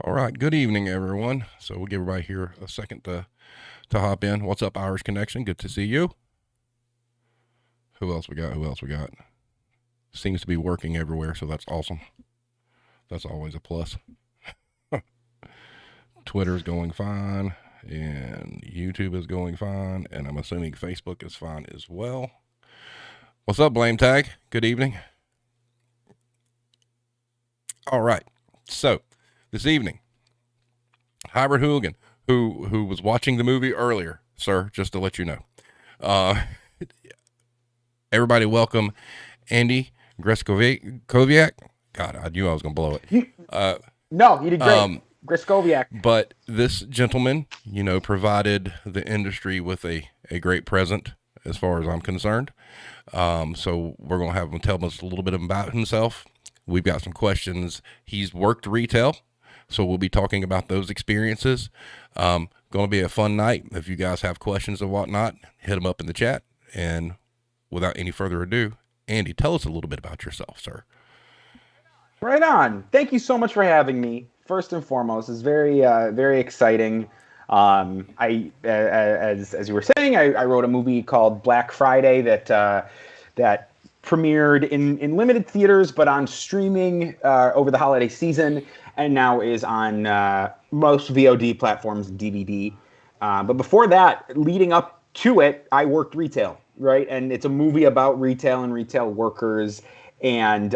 All right. Good evening, everyone. So we'll give everybody here a second to hop in. What's up, Irish Connection? Good to see you. Who else we got? Seems to be working everywhere, so that's awesome. That's always a plus. Twitter's going fine, and YouTube is going fine, and I'm assuming Facebook is fine as well. What's up, Blame Tag? Good evening. All right. So this evening, Hybrid Hooligan, who was watching the movie earlier, sir, just to let you know. Everybody welcome Andy Greskoviak. God, I knew I was going to blow it. No, you did great. Greskoviak. But this gentleman, provided the industry with a great present as far as I'm concerned. So we're going to have him tell us a little bit about himself. We've got some questions. He's worked retail, so we'll be talking about those experiences. Going to be a fun night. If you guys have questions or whatnot, hit them up in the chat. And without any further ado, Andy, tell us a little bit about yourself, sir. Right on. Thank you so much for having me. First and foremost, it's very, very exciting. As you were saying, I wrote a movie called Black Friday that premiered in limited theaters, but on streaming over the holiday season, and now is on most VOD platforms and DVD. But before that, leading up to it, I worked retail, right? And it's a movie about retail and retail workers and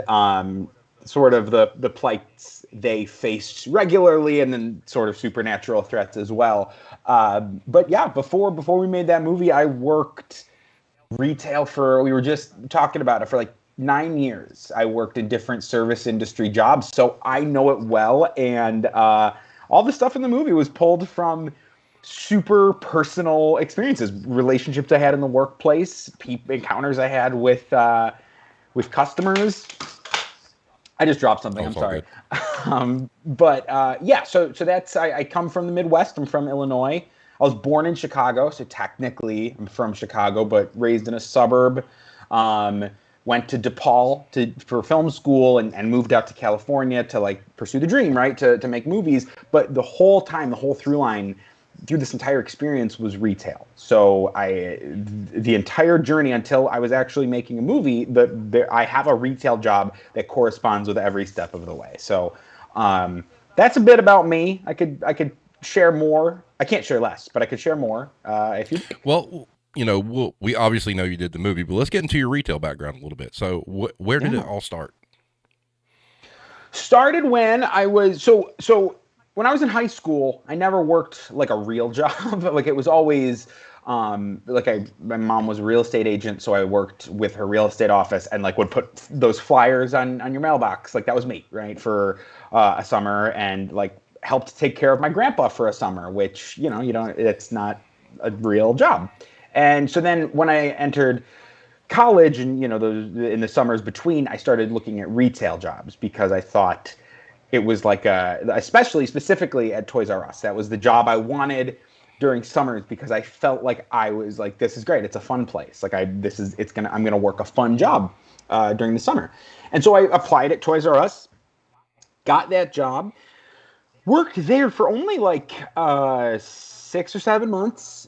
sort of the plights they faced regularly, and then sort of supernatural threats as well. But yeah, before we made that movie, I worked retail we were just talking about it, for like 9 years. I worked in different service industry jobs, so I know it well. And all the stuff in the movie was pulled from super personal experiences, relationships I had in the workplace, encounters I had with customers. I just dropped something. I'm sorry. Yeah, so that's, I come from the Midwest. I'm from Illinois. I was born in Chicago, so technically I'm from Chicago, but raised in a suburb. Went to DePaul for film school and moved out to California to like pursue the dream, right? To make movies. But the whole time, the whole through line through this entire experience was retail. So the entire journey until I was actually making a movie, I have a retail job that corresponds with every step of the way. So that's a bit about me. I could share more. I can't share less, but I could share more if you. Well, we obviously know you did the movie, but let's get into your retail background a little bit. So where did it all start? Started when I was when I was in high school. I never worked like a real job. Like it was always my mom was a real estate agent, so I worked with her real estate office and like would put those flyers on your mailbox. Like that was me, right, for a summer, and like helped take care of my grandpa for a summer, which it's not a real job. And so then when I entered college and in the summers between, I started looking at retail jobs because I thought it was like especially specifically at Toys R Us. That was the job I wanted during summers because I felt like I was like, this is great. It's a fun place. Like I'm gonna work a fun job during the summer. And so I applied at Toys R Us, got that job, worked there for only like 6 or 7 months.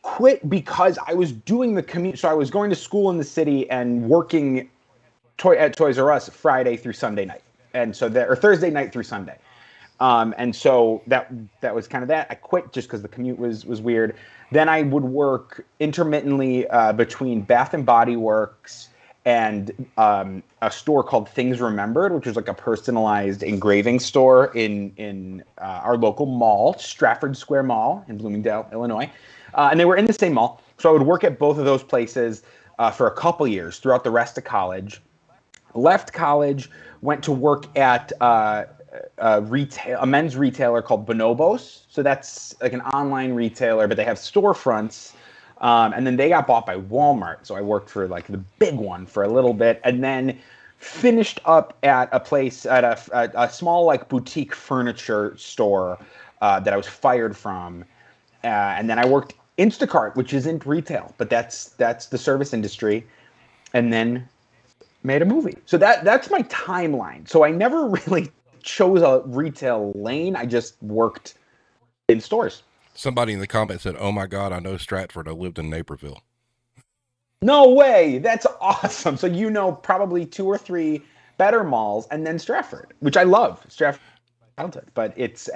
Quit because I was doing the commute. So I was going to school in the city and working at Toys R Us Friday through Sunday night. And so or Thursday night through Sunday. And so that was kind of that. I quit just because the commute was weird. Then I would work intermittently between Bath and Body Works and a store called Things Remembered, which was like a personalized engraving store in our local mall, Stratford Square Mall in Bloomingdale, Illinois. And they were in the same mall. So I would work at both of those places for a couple years throughout the rest of college. Left college, went to work at a men's retailer called Bonobos. So that's like an online retailer, but they have storefronts. And then they got bought by Walmart. So I worked for like the big one for a little bit, and then finished up at a place at a small like boutique furniture store that I was fired from. And then I worked Instacart, which isn't retail, but that's the service industry. And then made a movie. So that's my timeline. So I never really chose a retail lane. I just worked in stores. Somebody in the comments said, "Oh my God, I know Stratford. I lived in Naperville." No way! That's awesome. So you know probably 2 or 3 better malls, and then Stratford, which I love. Stratford, childhood, but that's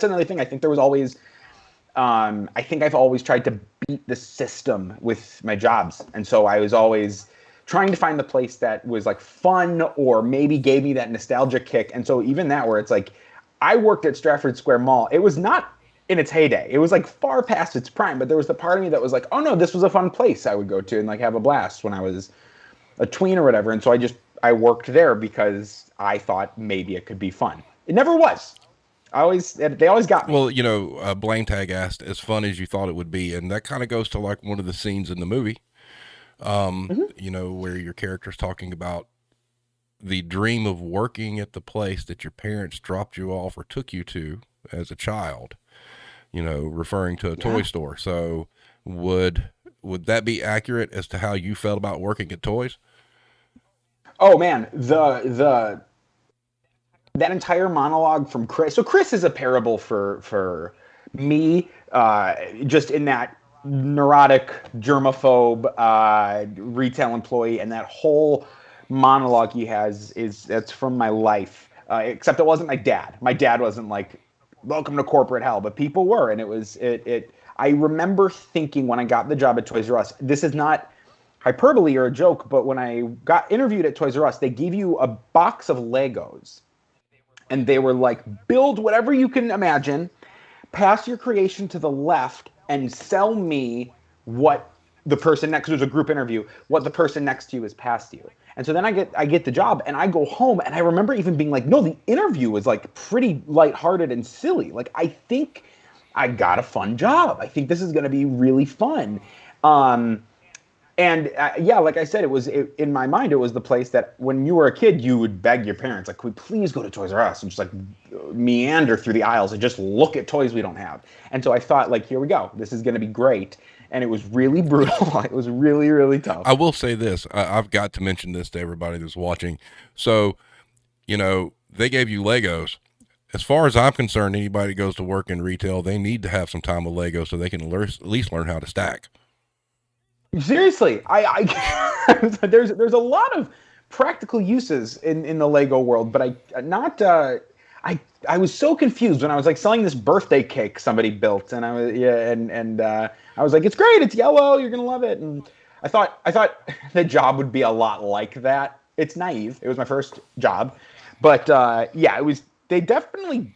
another thing. I think there was always. I think I've always tried to beat the system with my jobs, and so I was always trying to find the place that was like fun or maybe gave me that nostalgia kick. And so even that, where it's like, I worked at Stratford Square Mall. It was not in its heyday. It was like far past its prime, but there was the part of me that was like, oh no, this was a fun place I would go to and like have a blast when I was a tween or whatever. And so I worked there because I thought maybe it could be fun. It never was. They always got me. Well, Blame Tag asked, as fun as you thought it would be. And that kind of goes to like one of the scenes in the movie, where your character's talking about the dream of working at the place that your parents dropped you off or took you to as a child, referring to a toy store. So would that be accurate as to how you felt about working at toys? Oh man, that entire monologue from Chris. So Chris is a parable for me, just in that neurotic, germaphobe retail employee, and that whole monologue he has that's from my life. Except it wasn't my dad. My dad wasn't like, "Welcome to corporate hell," but people were, and it was it. I remember thinking when I got the job at Toys R Us, this is not hyperbole or a joke, but when I got interviewed at Toys R Us, they gave you a box of Legos. And they were like, build whatever you can imagine, pass your creation to the left, and sell me what the person next, there's a group interview, what the person next to you has passed you. And so then I get the job, and I go home, and I remember even being like, no, the interview was like pretty lighthearted and silly. Like, I think I got a fun job. I think this is going to be really fun. And like I said, in my mind, it was the place that when you were a kid, you would beg your parents, like, "Could we please go to Toys R Us?" and just like meander through the aisles and just look at toys we don't have. And so I thought, like, here we go. This is going to be great. And it was really brutal. It was really, really tough. I will say this. I've got to mention this to everybody that's watching. So, they gave you Legos. As far as I'm concerned, anybody that goes to work in retail, they need to have some time with Legos so they can at least learn how to stack. Seriously, there's a lot of practical uses in the Lego world, but I was so confused when I was like selling this birthday cake somebody built, and I was like, "It's great, it's yellow, you're gonna love it." And I thought the job would be a lot like that. It's naive. It was my first job, but it was. They definitely,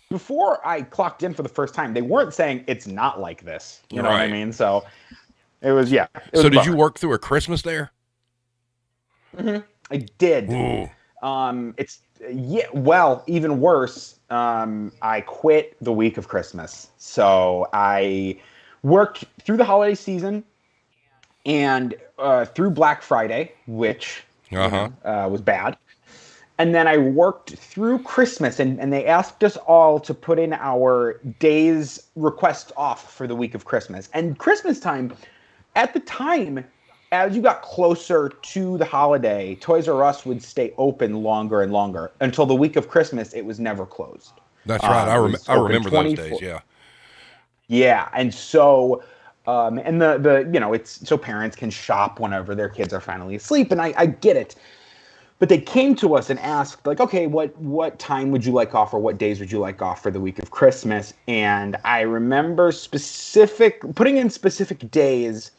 before I clocked in for the first time, they weren't saying it's not like this. You know what I mean? So. It was. So did you work through a Christmas there? Mm-hmm. I did. Ooh. Well, even worse. I quit the week of Christmas, so I worked through the holiday season and through Black Friday, which was bad. And then I worked through Christmas, and they asked us all to put in our days requests off for the week of Christmas. And Christmas time. At the time, as you got closer to the holiday, Toys R Us would stay open longer and longer until the week of Christmas. It was never closed. That's right. I remember those days. Yeah. Yeah, and so, and it's so parents can shop whenever their kids are finally asleep, and I get it. But they came to us and asked, like, okay, what time would you like off, or what days would you like off for the week of Christmas? And I remember putting in specific days.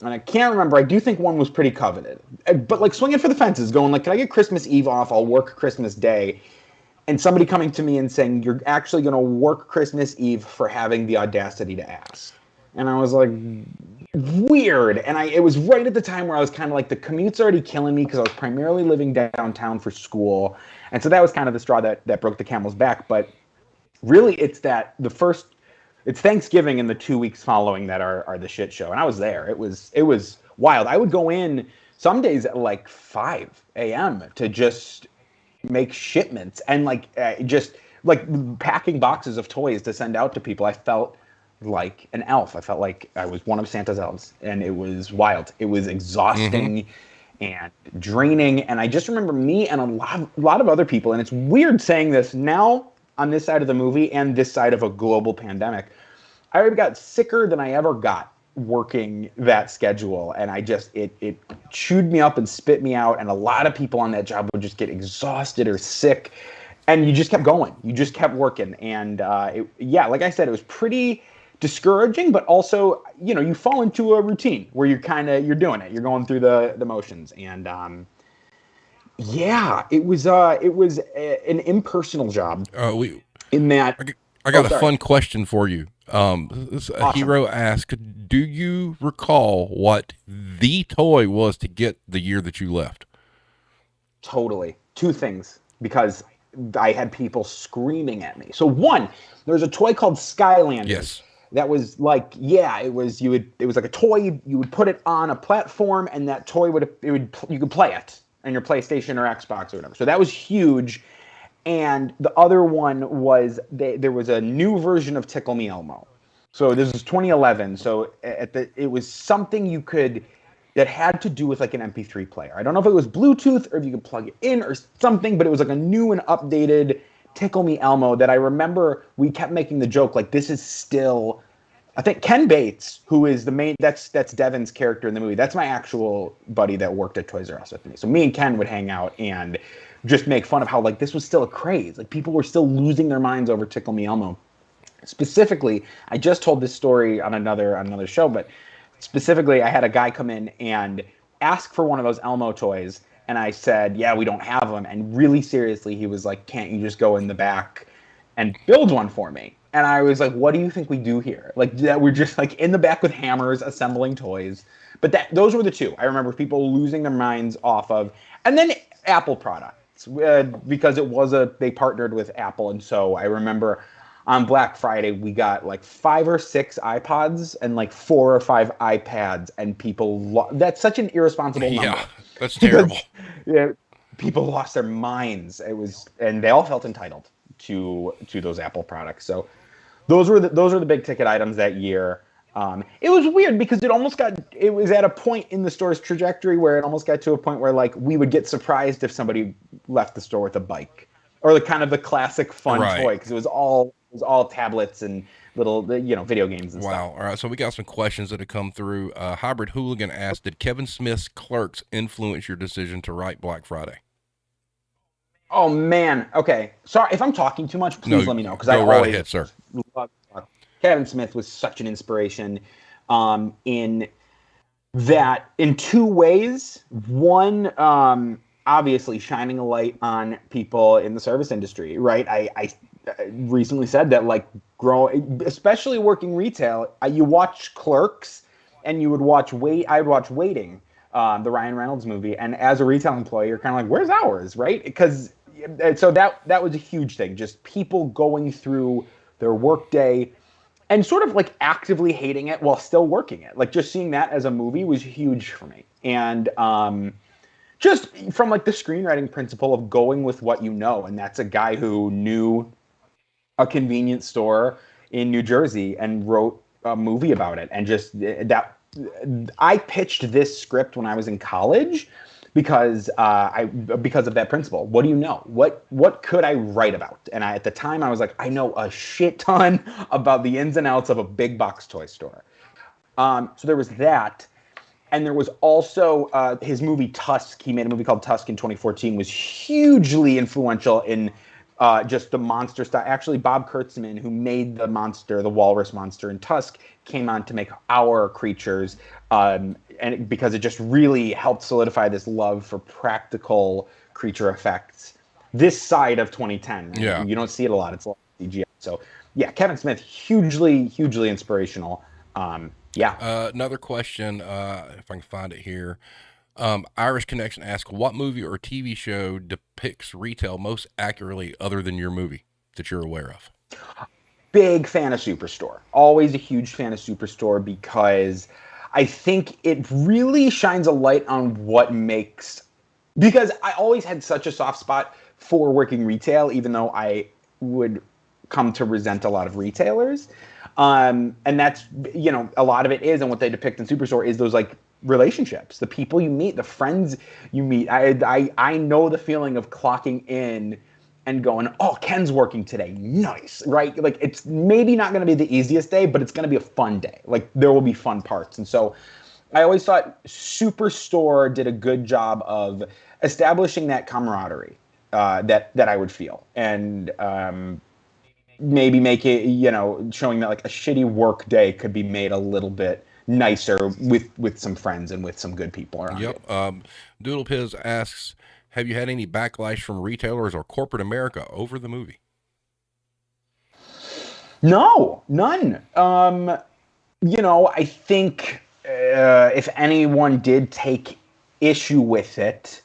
And I can't remember. I do think one was pretty coveted. But like swinging for the fences, going like, can I get Christmas Eve off? I'll work Christmas Day. And somebody coming to me and saying, you're actually going to work Christmas Eve for having the audacity to ask. And I was like, weird. And it was right at the time where I was kind of like, the commute's already killing me because I was primarily living downtown for school. And so that was kind of the straw that broke the camel's back. But really, it's it's Thanksgiving and the 2 weeks following that are the shit show. And I was there. It was wild. I would go in some days at like 5 a.m. to just make shipments and just packing boxes of toys to send out to people. I felt like an elf. I felt like I was one of Santa's elves, and it was wild. It was exhausting. and draining. And I just remember me and a lot of other people, and it's weird saying this now on this side of the movie and this side of a global pandemic. I got sicker than I ever got working that schedule, and I just it chewed me up and spit me out, and a lot of people on that job would just get exhausted or sick, and you just kept going, you just kept working. And like I said, it was pretty discouraging, but also, you fall into a routine where you're doing it, you're going through the motions. And it was an impersonal job. In that, I got a fun question for you. A hero asked, do you recall what the toy was to get the year that you left? Totally. Two things, because I had people screaming at me. So one, there's a toy called Skylanders. Yes. That was like, it was like a toy. You would put it on a platform, and that toy you could play it on your PlayStation or Xbox or whatever. So that was huge. And the other one was there was a new version of Tickle Me Elmo. So this was 2011. So it was something that had to do with like an MP3 player. I don't know if it was Bluetooth or if you could plug it in or something, but it was like a new and updated Tickle Me Elmo that I remember we kept making the joke, like, this is still, I think Ken Bates, who is the main, that's Devin's character in the movie. That's my actual buddy that worked at Toys R Us with me. So me and Ken would hang out and just make fun of how, like, this was still a craze. Like, people were still losing their minds over Tickle Me Elmo. Specifically, I just told this story on another show, but specifically, I had a guy come in and ask for one of those Elmo toys, and I said, yeah, we don't have them. And really seriously, he was like, can't you just go in the back and build one for me? And I was like, what do you think we do here? Like, we're just like in the back with hammers assembling toys. But those were the two I remember people losing their minds off of. And then Apple products, because they partnered with Apple. And so I remember on Black Friday, we got like 5 or 6 iPods and like 4 or 5 iPads, and people that's such an irresponsible number. Yeah, that's terrible. People lost their minds. And they all felt entitled to those Apple products. So those were the big ticket items that year. It was weird because it was at a point in the store's trajectory where it almost got to a point where, like, we would get surprised if somebody left the store with a bike, or the kind of the classic fun toy, because it was all tablets and little, video games and stuff. Wow. All right. So we got some questions that have come through. Hybrid Hooligan asked, did Kevin Smith's Clerks influence your decision to write Black Friday? Oh, man. Okay. Sorry if I'm talking too much. Please let me know, because I right ahead, sir. Love Kevin Smith was such an inspiration in two ways. One, obviously shining a light on people in the service industry, right? I recently said that, like, especially working retail, you watch Clerks and you would watch I would watch Waiting, the Ryan Reynolds movie, and as a retail employee, you're kind of like, where's ours, right? So that was a huge thing, just people going through their workday and sort of like actively hating it while still working it. Like, just seeing that as a movie was huge for me. And just from like the screenwriting principle of going with what you know, and that's a guy who knew a convenience store in New Jersey and wrote a movie about it. And just that, I pitched this script when I was in college because of that principle. What do you know? What could I write about? And at the time I was like, I know a shit ton about the ins and outs of a big box toy store. So there was that. And there was also his movie Tusk. He made a movie called Tusk in 2014, was hugely influential in just the monster style. Actually, Bob Kurtzman, who made the walrus monster in Tusk, came on to make our creatures, and because it just really helped solidify this love for practical creature effects this side of 2010. Yeah. You don't see it a lot. It's a lot of CGI. So, yeah, Kevin Smith, hugely, hugely inspirational. Another question, if I can find it here. Irish Connection asks, what movie or TV show depicts retail most accurately other than your movie that you're aware of? Big fan of Superstore. Always a huge fan of Superstore, because I think it really shines a light on because I always had such a soft spot for working retail, even though I would come to resent a lot of retailers. And that's, a lot of it is, and what they depict in Superstore is those, like, relationships, the people you meet, the friends you meet. I know the feeling of clocking in and going, oh, Ken's working today. Nice, right? Like, it's maybe not going to be the easiest day, but it's going to be a fun day. Like, there will be fun parts. And so I always thought Superstore did a good job of establishing that camaraderie that I would feel. And maybe make it, showing that like a shitty work day could be made a little bit nicer with some friends and with some good people around you. Doodle Piz asks, have you had any backlash from retailers or corporate America over the movie? No, none. I think if anyone did take issue with it,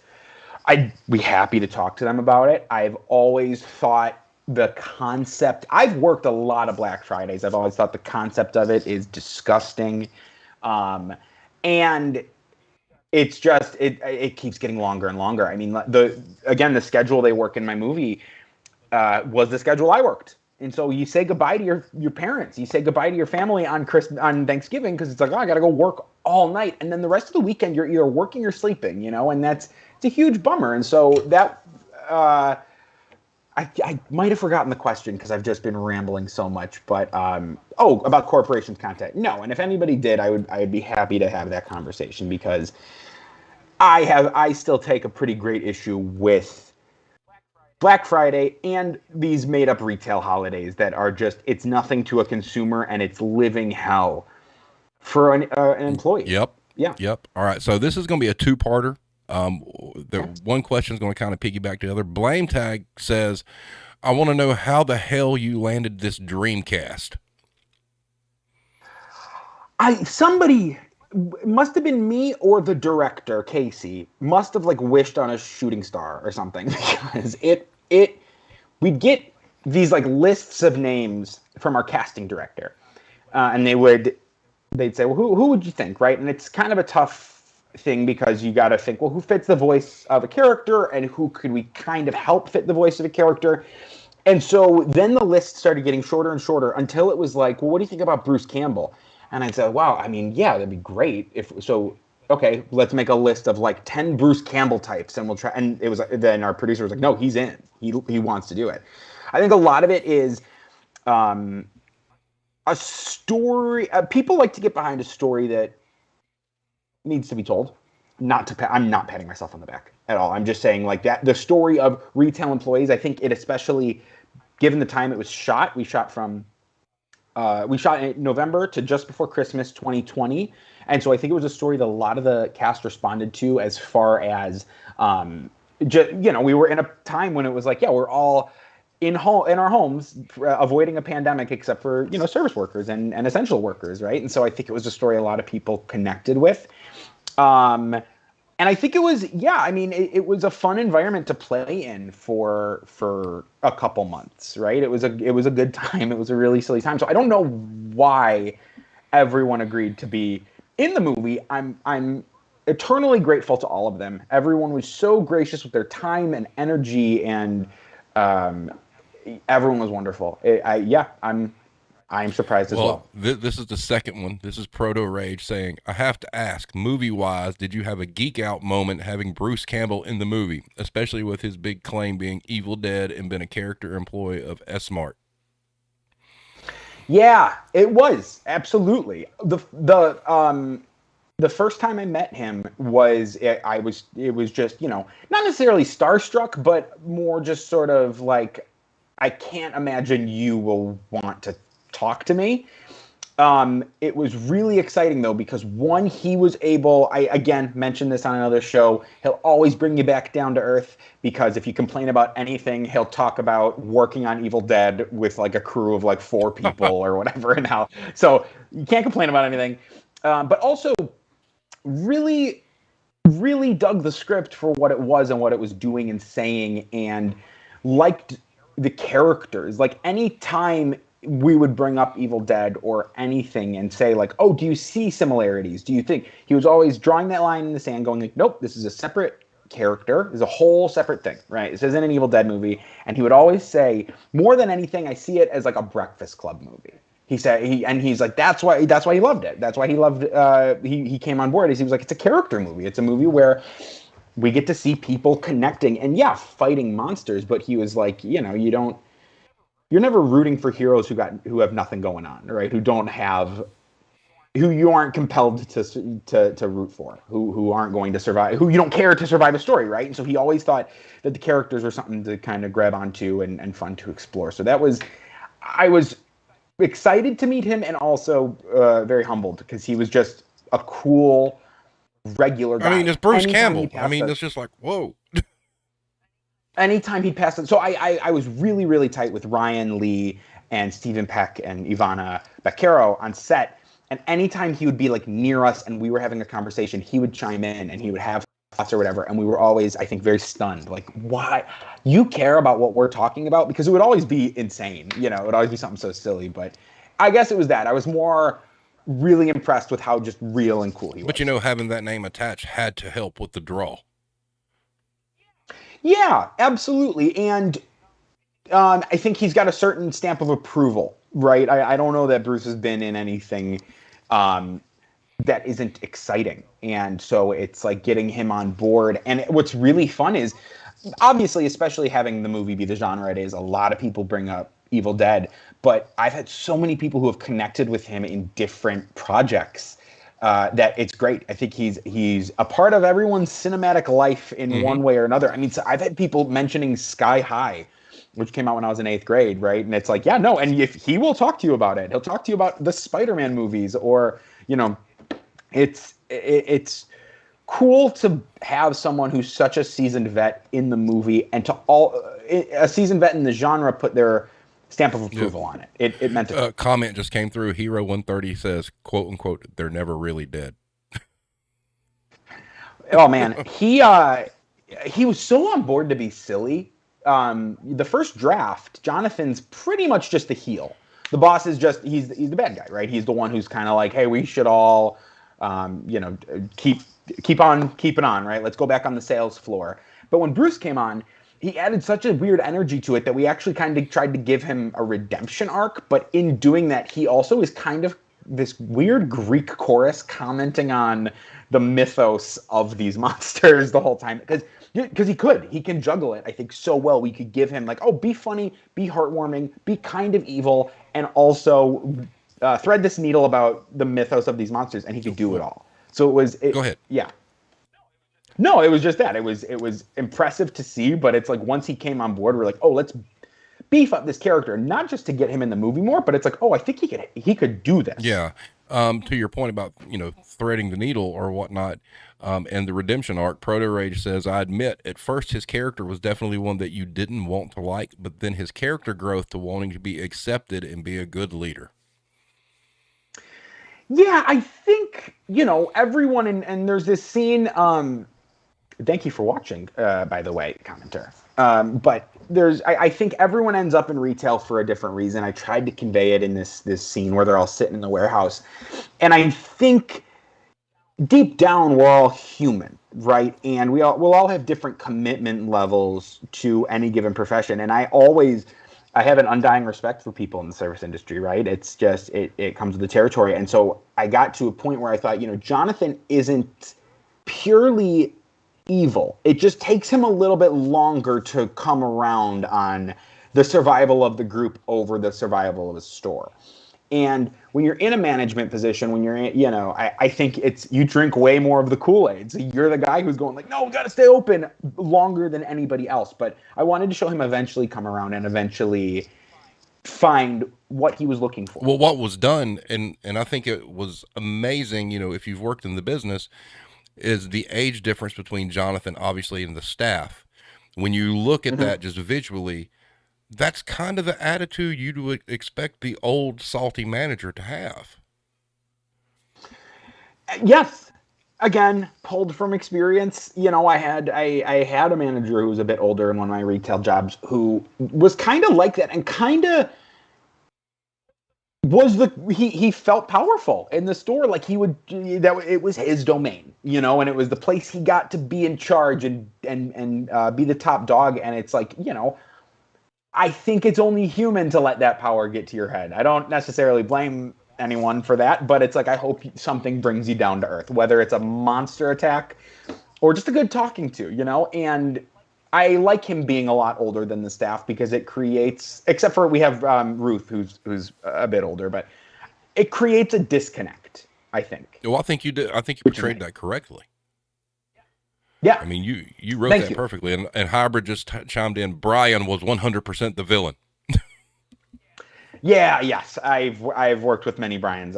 I'd be happy to talk to them about it. I've always thought the concept, I've worked a lot of Black Fridays. I've always thought the concept of it is disgusting. And it's just, it keeps getting longer and longer. I mean, the schedule they work in my movie was the schedule I worked. And so you say goodbye to your parents. You say goodbye to your family on Thanksgiving, because it's like, oh, I got to go work all night. And then the rest of the weekend, you're either working or sleeping, and it's a huge bummer. And so that, I might have forgotten the question because I've just been rambling so much, but about corporations content. No, and if anybody did, I'd be happy to have that conversation, because I still take a pretty great issue with Black Friday and these made up retail holidays that are just, it's nothing to a consumer and it's living hell for an employee. Yep. Yeah. Yep. All right. So this is going to be a two-parter. One question is going to kind of piggyback the other. Blame Tag says, I want to know how the hell you landed this Dreamcast. Somebody, must have been me or the director, Casey, must have like wished on a shooting star or something, because we'd get these like lists of names from our casting director, and they'd say, well, who would you think, right? And it's kind of a tough thing, because you got to think, well, who fits the voice of a character, and who could we kind of help fit the voice of a character? And so then the list started getting shorter and shorter, until it was like, well, what do you think about Bruce Campbell? And I said, wow, I mean, yeah, that'd be great. Okay, let's make a list of like 10 Bruce Campbell types, and we'll try. And it was, then our producer was like, no, he's in. He wants to do it. I think a lot of it is a story. People like to get behind a story that needs to be told. I'm not patting myself on the back at all. I'm just saying, like, that the story of retail employees, I think it, especially given the time it was shot, we shot in November to just before Christmas 2020. And so I think it was a story that a lot of the cast responded to, as far as, we were in a time when it was like, yeah, we're all in our homes, avoiding a pandemic, except for, service workers and essential workers, right? And so I think it was a story a lot of people connected with. And I think it was, it was a fun environment to play in for a couple months, right? It was a good time. It was a really silly time. So I don't know why everyone agreed to be in the movie. I'm eternally grateful to all of them. Everyone was so gracious with their time and energy, and everyone was wonderful. I'm surprised as well. This is the second one. This is Proto Rage saying, I have to ask, movie-wise, did you have a geek out moment having Bruce Campbell in the movie, especially with his big claim being Evil Dead and been a character employee of S-Mart? Yeah, it was. Absolutely. The first time I met him it was just, not necessarily starstruck, but more just sort of like, I can't imagine you will want to talk to me. It was really exciting, though, because one, he was able, I again mentioned this on another show, he'll always bring you back down to earth, because if you complain about anything, he'll talk about working on Evil Dead with like a crew of like 4 people or whatever, and how, so you can't complain about anything. But also really, really dug the script for what it was and what it was doing and saying, and liked the characters. Like, any time we would bring up Evil Dead or anything and say like, oh, do you see similarities? Do you think? He was always drawing that line in the sand, going like, nope, this is a separate character. It's a whole separate thing, right? This isn't an Evil Dead movie. And he would always say, more than anything, I see it as like a Breakfast Club movie. He said he's like that's why he loved it. That's why he loved he came on board. He was like it's a character movie. It's a movie where we get to see people connecting and fighting monsters. But he was like, you're never rooting for heroes who have nothing going on, right? Who you aren't compelled to root for, who aren't going to survive, who you don't care to survive a story, right? And so he always thought that the characters were something to kind of grab onto and fun to explore. So I was excited to meet him and also very humbled because he was just a cool, regular guy. I mean, it's Bruce Campbell. I mean, it's just like, whoa. Anytime he'd pass it. So I was really, really tight with Ryan Lee and Stephen Peck and Ivana Baquero on set. And anytime he would be like near us and we were having a conversation, he would chime in and he would have thoughts or whatever. And we were always, I think, very stunned. Like, why? You care about what we're talking about? Because it would always be insane. It would always be something so silly. But I guess it was that. I was more really impressed with how just real and cool he was. But, having that name attached had to help with the draw. Yeah, absolutely. And I think he's got a certain stamp of approval, right? I don't know that Bruce has been in anything that isn't exciting. And so it's like getting him on board. And what's really fun is, obviously, especially having the movie be the genre it is, a lot of people bring up Evil Dead. But I've had so many people who have connected with him in different projects that it's great. I think he's a part of everyone's cinematic life in one way or another. I mean, so I've had people mentioning Sky High, which came out when I was in 8th grade, right? And it's like, yeah, no, and if he will talk to you about it, he'll talk to you about the Spider-Man movies, or it's cool to have someone who's such a seasoned vet in the movie, and a seasoned vet in the genre put their stamp of approval on it. It meant a comment just came through. Hero 130 says, "quote unquote, they're never really dead." Oh man, he was so on board to be silly. The first draft, Jonathan's pretty much just the heel. The boss is just he's the bad guy, right? He's the one who's kind of like, hey, we should all keep on keeping on, right? Let's go back on the sales floor. But when Bruce came on, he added such a weird energy to it that we actually kind of tried to give him a redemption arc. But in doing that, he also is kind of this weird Greek chorus commenting on the mythos of these monsters the whole time. Because he can juggle it, I think, so well. We could give him like, oh, be funny, be heartwarming, be kind of evil, and also thread this needle about the mythos of these monsters, and he could do it all. So go ahead. Yeah. No, it was just that. It was impressive to see, but it's like once he came on board, we're like, oh, let's beef up this character, not just to get him in the movie more, but it's like, oh, I think he could do this. Yeah. To your point about, threading the needle or whatnot, and the redemption arc, Proto Rage says, I admit at first his character was definitely one that you didn't want to like, but then his character growth to wanting to be accepted and be a good leader. Yeah, I think, everyone, and there's this scene, thank you for watching, by the way, commenter. But I think everyone ends up in retail for a different reason. I tried to convey it in this scene where they're all sitting in the warehouse. And I think deep down, we're all human, right? And we'll all have different commitment levels to any given profession. And I have an undying respect for people in the service industry, right? It's just, it comes with the territory. And so I got to a point where I thought, Jonathan isn't purely evil. It just takes him a little bit longer to come around on the survival of the group over the survival of a store. And when you're in a management position, when you're in, I think you drink way more of the Kool-Aid. So you're the guy who's going like, no, we got to stay open longer than anybody else. But I wanted to show him eventually come around and eventually find what he was looking for. Well, what was done, and I think it was amazing, if you've worked in the business, is the age difference between Jonathan, obviously, and the staff. When you look at that just visually, that's kind of the attitude you'd expect the old salty manager to have. Yes. Again, pulled from experience. I had a manager who was a bit older in one of my retail jobs who was kind of like that and kind of he felt powerful in the store, like it was his domain, and it was the place he got to be in charge and be the top dog. And it's like, I think it's only human to let that power get to your head. I don't necessarily blame anyone for that, but it's like I hope something brings you down to earth, whether it's a monster attack or just a good talking to, you know? And I like him being a lot older than the staff because it creates, except for we have Ruth, who's a bit older, but it creates a disconnect, I think. Well, I think you did. I think you portrayed that correctly. Yeah. I mean, you wrote that perfectly. And Hybrid just chimed in. Brian was 100% the villain. Yeah. Yes. I've worked with many Brians.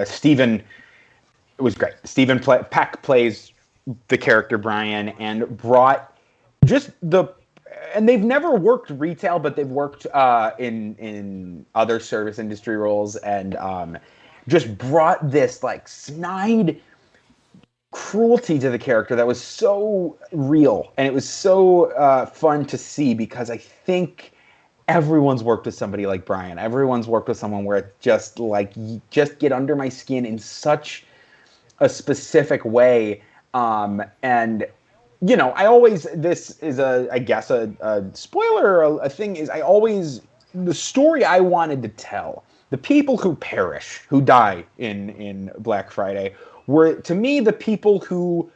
Stephen was great. Stephen Peck plays the character Brian and brought just and they've never worked retail, but they've worked in other service industry roles, and just brought this like snide cruelty to the character that was so real, and it was so fun to see because I think everyone's worked with somebody like Brian. Everyone's worked with someone where it just get under my skin in such a specific way. And you know, this is I guess a spoiler, or a thing is the story I wanted to tell, the people who perish, who die in Black Friday, were to me the people who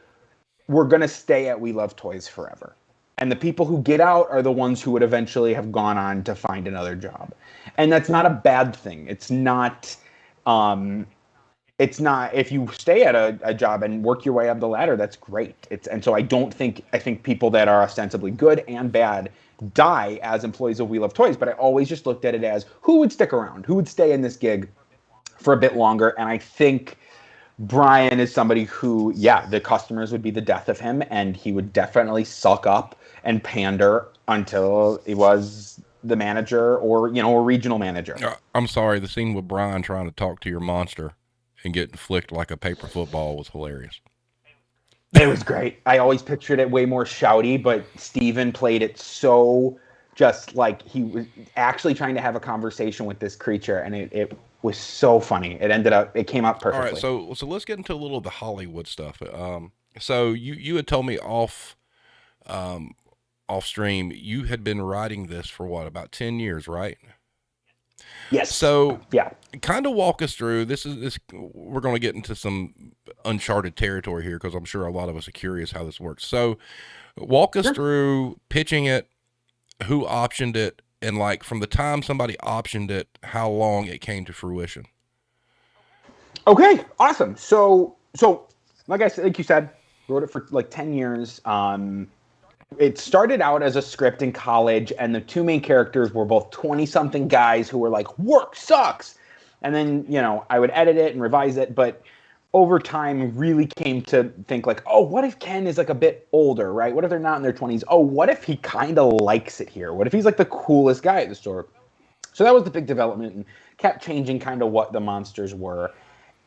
were going to stay at We Love Toys forever. And the people who get out are the ones who would eventually have gone on to find another job. And that's not a bad thing. It's not, if you stay at a job and work your way up the ladder, that's great. And so I think people that are ostensibly good and bad die as employees of We Love Toys, but I always just looked at it as who would stick around, who would stay in this gig for a bit longer. And I think Brian is somebody who, the customers would be the death of him, and he would definitely suck up and pander until he was the manager or, a regional manager. I'm sorry. The scene with Brian trying to talk to your monster and getting flicked like a paper football was hilarious. It was great. I always pictured it way more shouty, but Steven played it so just like he was actually trying to have a conversation with this creature, and it was so funny. It came out perfectly. All right, so let's get into a little of the Hollywood stuff. So you had told me off stream you had been writing this for about 10 years, right? Yes. So kind of walk us through this. We're going to get into some uncharted territory here because I'm sure a lot of us are curious how this works. So walk us through pitching it, who optioned it, and like from the time somebody optioned it, how long it came to fruition. Okay, awesome. So like you said, wrote it for like 10 years. It started out as a script in college, and the two main characters were both 20-something guys who were like, work sucks. And then, I would edit it and revise it, but over time really came to think like, oh, what if Ken is like a bit older, right? What if they're not in their 20s? Oh, what if he kind of likes it here? What if he's like the coolest guy at the store? So that was the big development, and kept changing kind of what the monsters were,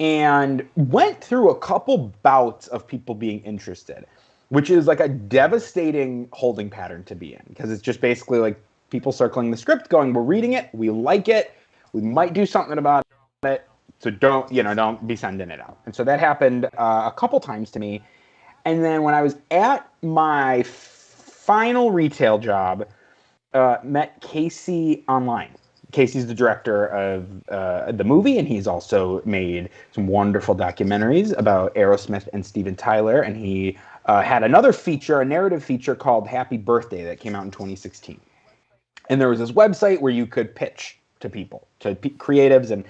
and went through a couple bouts of people being interested, which is like a devastating holding pattern to be in, because it's just basically like people circling the script going, we're reading it, we like it, we might do something about it, so don't be sending it out. And so that happened a couple times to me. And then when I was at my final retail job, met Casey online. Casey's the director of the movie, and he's also made some wonderful documentaries about Aerosmith and Steven Tyler. And he had another feature, a narrative feature called Happy Birthday that came out in 2016. And there was this website where you could pitch to people, to creatives and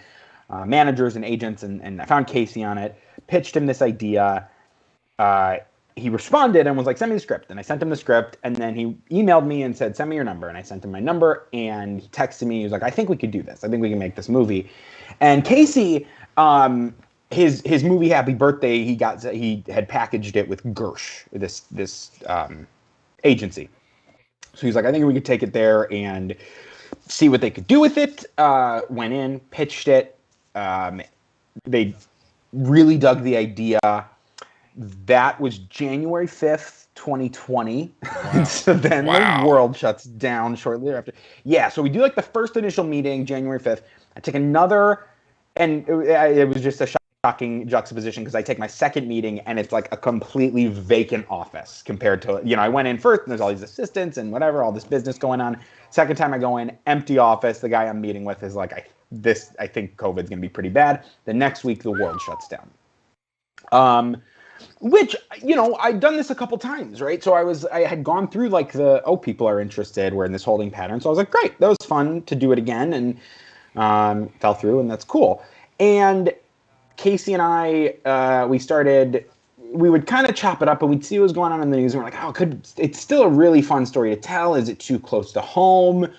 managers and agents. And I found Casey on it, pitched him this idea. He responded and was like, send me the script. And I sent him the script, and then he emailed me and said, send me your number. And I sent him my number, and he texted me. He was like, I think we could do this. I think we can make this movie. And Casey, his movie Happy Birthday, he had packaged it with Gersh, this agency. So he's like, I think we could take it there and see what they could do with it. Went in, pitched it. They really dug the idea. That was January 5th, 2020. Wow. So then the world shuts down shortly after. Yeah, so we do like the first initial meeting, January 5th. I take another, and it was just a shot shocking juxtaposition because I take my second meeting and it's like a completely vacant office compared to, I went in first and there's all these assistants and whatever, all this business going on. Second time I go in, empty office. The guy I'm meeting with is like, I think COVID's going to be pretty bad. The next week, the world shuts down. Which, I'd done this a couple times, right? So I had gone through like people are interested. We're in this holding pattern. So I was like, great, that was fun to do it again. And fell through, and that's cool. And Casey and I, we would kind of chop it up, but we'd see what was going on in the news, and we're like, it's still a really fun story to tell. Is it too close to home?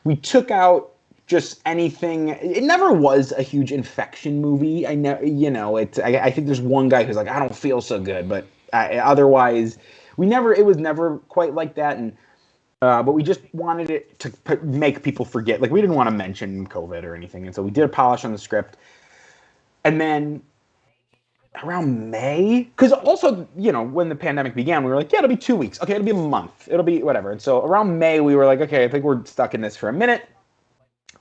We took out just anything. It never was a huge infection movie. I think there's one guy who's like, I don't feel so good, but otherwise, it was never quite like that. And but we just wanted it to make people forget. Like, we didn't want to mention COVID or anything, and so we did a polish on the script, and then around May, because also, when the pandemic began, we were like, yeah, it'll be 2 weeks. Okay, it'll be a month. It'll be whatever. And so around May, we were like, okay, I think we're stuck in this for a minute.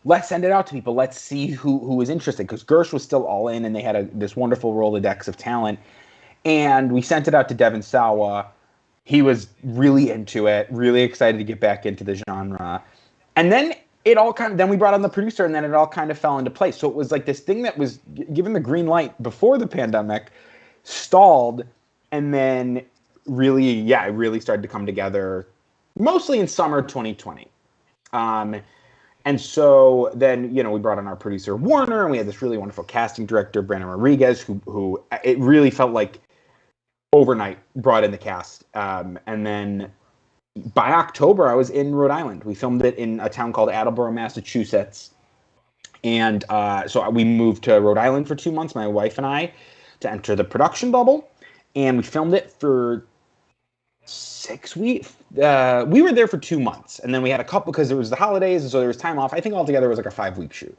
Let's send it out to people. Let's see who is interested, because Gersh was still all in, and they had this wonderful Rolodex of talent. And we sent it out to Devin Sawa. He was really into it, really excited to get back into the genre. And then then we brought on the producer, and then it all kind of fell into place. So it was like this thing that was given the green light before the pandemic, stalled, and then it really started to come together, mostly in summer 2020. And so then, we brought on our producer, Warner, and we had this really wonderful casting director, Brandon Rodriguez, who it really felt like overnight brought in the cast. And then by October, I was in Rhode Island. We filmed it in a town called Attleboro, Massachusetts. And so we moved to Rhode Island for 2 months, my wife and I, to enter the production bubble. And we filmed it for 6 weeks. We were there for 2 months. And then we had a couple, because it was the holidays, and so there was time off. I think altogether it was like a 5-week shoot.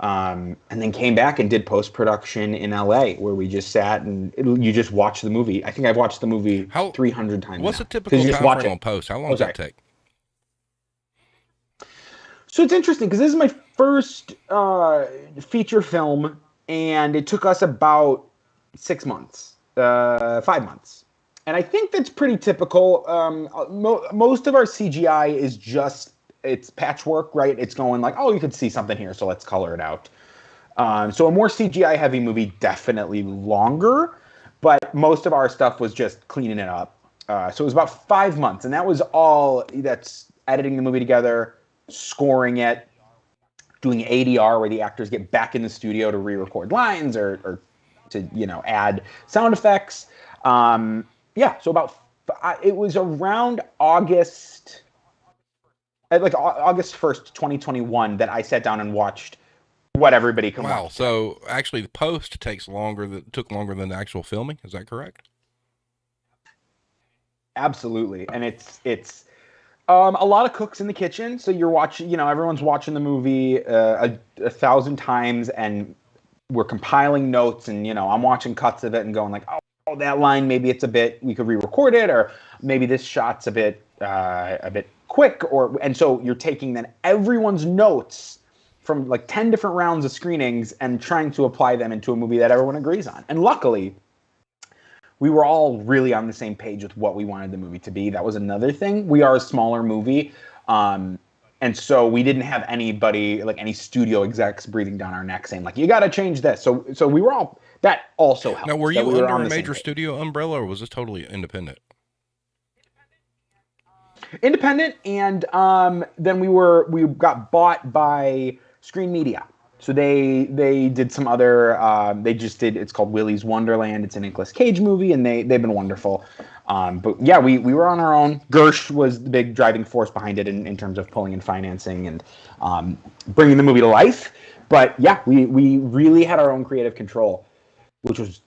And then came back and did post-production in LA, where we just sat and you just watch the movie. I think I've watched the movie 300 times. What's now. a typical time frame on post? How long does that take? So it's interesting, because this is my first feature film, and it took us about 6 months, 5 months. And I think that's pretty typical. Most of our CGI is it's patchwork, right? It's going like, oh, you could see something here, so let's color it out. So a more CGI heavy movie, definitely longer, but most of our stuff was just cleaning it up. So it was about 5 months, and that was all. That's editing the movie together, scoring it, doing ADR, where the actors get back in the studio to re-record lines or to add sound effects. So it was around August 1st, 2021, that I sat down and watched what everybody can watch. Wow. So actually the post took longer than the actual filming. Is that correct? Absolutely. And it's a lot of cooks in the kitchen. So you're watching, everyone's watching the movie a 1,000 times, and we're compiling notes, and, I'm watching cuts of it and going like, oh, that line, maybe it's we could re-record it, or maybe this shot's a bit quick, and so you're taking then everyone's notes from like 10 different rounds of screenings and trying to apply them into a movie that everyone agrees on. And luckily, we were all really on the same page with what we wanted the movie to be. That was another thing. We are a smaller movie, and so we didn't have anybody, like any studio execs, breathing down our neck saying like, you got to change this. So we were all, that also helped. Now, were you under a major studio umbrella, or was this totally independent? Independent, and then we got bought by Screen Media. So they did some other. It's called Willy's Wonderland. It's a Nicolas Cage movie, and they've been wonderful. But yeah, we were on our own. Gersh was the big driving force behind it in terms of pulling in financing and bringing the movie to life. But yeah, we really had our own creative control, which was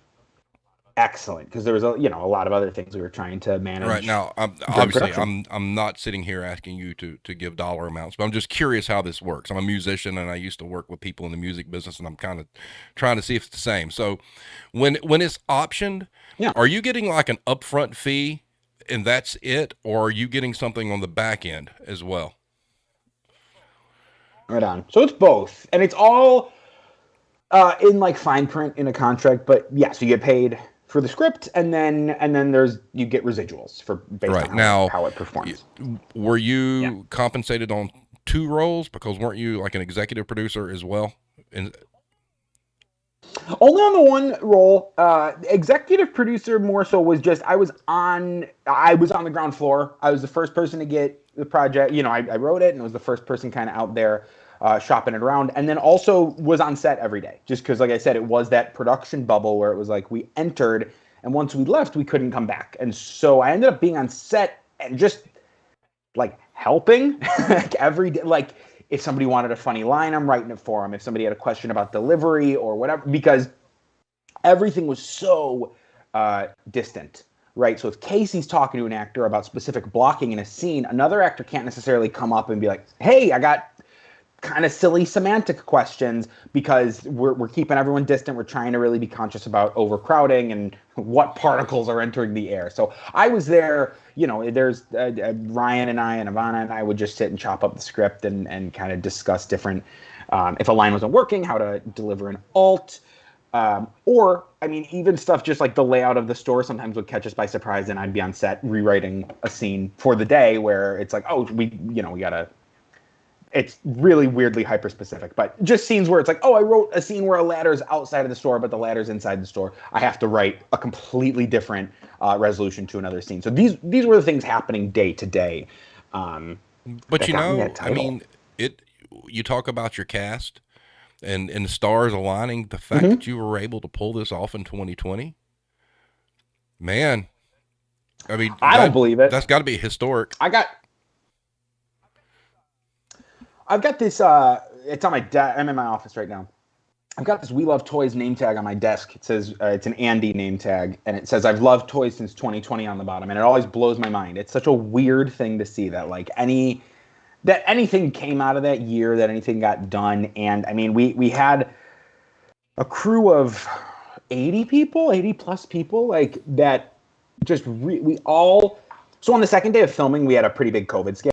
excellent, because there was a lot of other things we were trying to manage. Right now, obviously, I'm not sitting here asking you to give dollar amounts, but I'm just curious how this works. I'm a musician, and I used to work with people in the music business, and I'm kind of trying to see if it's the same. So, when it's optioned, are you getting like an upfront fee, and that's it, or are you getting something on the back end as well? Right on. So it's both, and it's all In like fine print in a contract, but yeah, so you get paid for the script, and then you get residuals for based Right. on Now, how it performs. were Yeah. you compensated on two roles? Because weren't you like an executive producer as well? And Only on the one role. Executive producer more so was just I was on the ground floor. I was the first person to get the project. I wrote it and was the first person kind of out there shopping it around, and then also was on set every day. Just because, like I said, it was that production bubble where it was like we entered, and once we left, we couldn't come back. And so I ended up being on set and just like helping like every day. Like if somebody wanted a funny line, I'm writing it for them. If somebody had a question about delivery or whatever, because everything was so distant, right? So if Casey's talking to an actor about specific blocking in a scene, another actor can't necessarily come up and be like, hey, I got kind of silly semantic questions, because we're keeping everyone distant. We're trying to really be conscious about overcrowding and what particles are entering the air. So I was there, there's Ryan and I and Ivana and I would just sit and chop up the script and kind of discuss different, if a line wasn't working, how to deliver an alt. Or, I mean, even stuff just like the layout of the store sometimes would catch us by surprise, and I'd be on set rewriting a scene for the day where it's like, oh, we gotta, it's really weirdly hyper specific, but just scenes where it's like, oh, I wrote a scene where a ladder's outside of the store, but the ladder's inside the store. I have to write a completely different resolution to another scene. So these were the things happening day to day. but I mean, you talk about your cast and the stars aligning. The fact that you were able to pull this off in 2020, man. I mean, I don't believe it. That's got to be historic. I've got this, it's on my desk. I'm in my office right now. I've got this We Love Toys name tag on my desk. It says, it's an Andy name tag, and it says, I've loved toys since 2020 on the bottom. And it always blows my mind. It's such a weird thing to see that, like, that anything came out of that year, that anything got done. And I mean, we had a crew of 80 plus people, like that just, we all, so on the second day of filming, we had a pretty big COVID scare.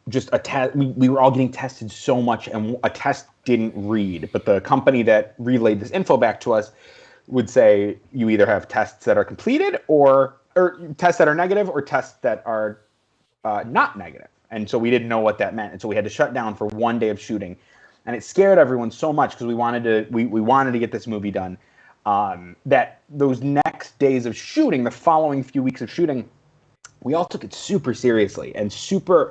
Just a test. We were all getting tested so much, and a test didn't read. But the company that relayed this info back to us would say you either have tests that are completed, or tests that are negative, or tests that are not negative. And so we didn't know what that meant, and so we had to shut down for one day of shooting, and it scared everyone so much because we wanted to get this movie done. That those next days of shooting, the following few weeks of shooting, we all took it super seriously, and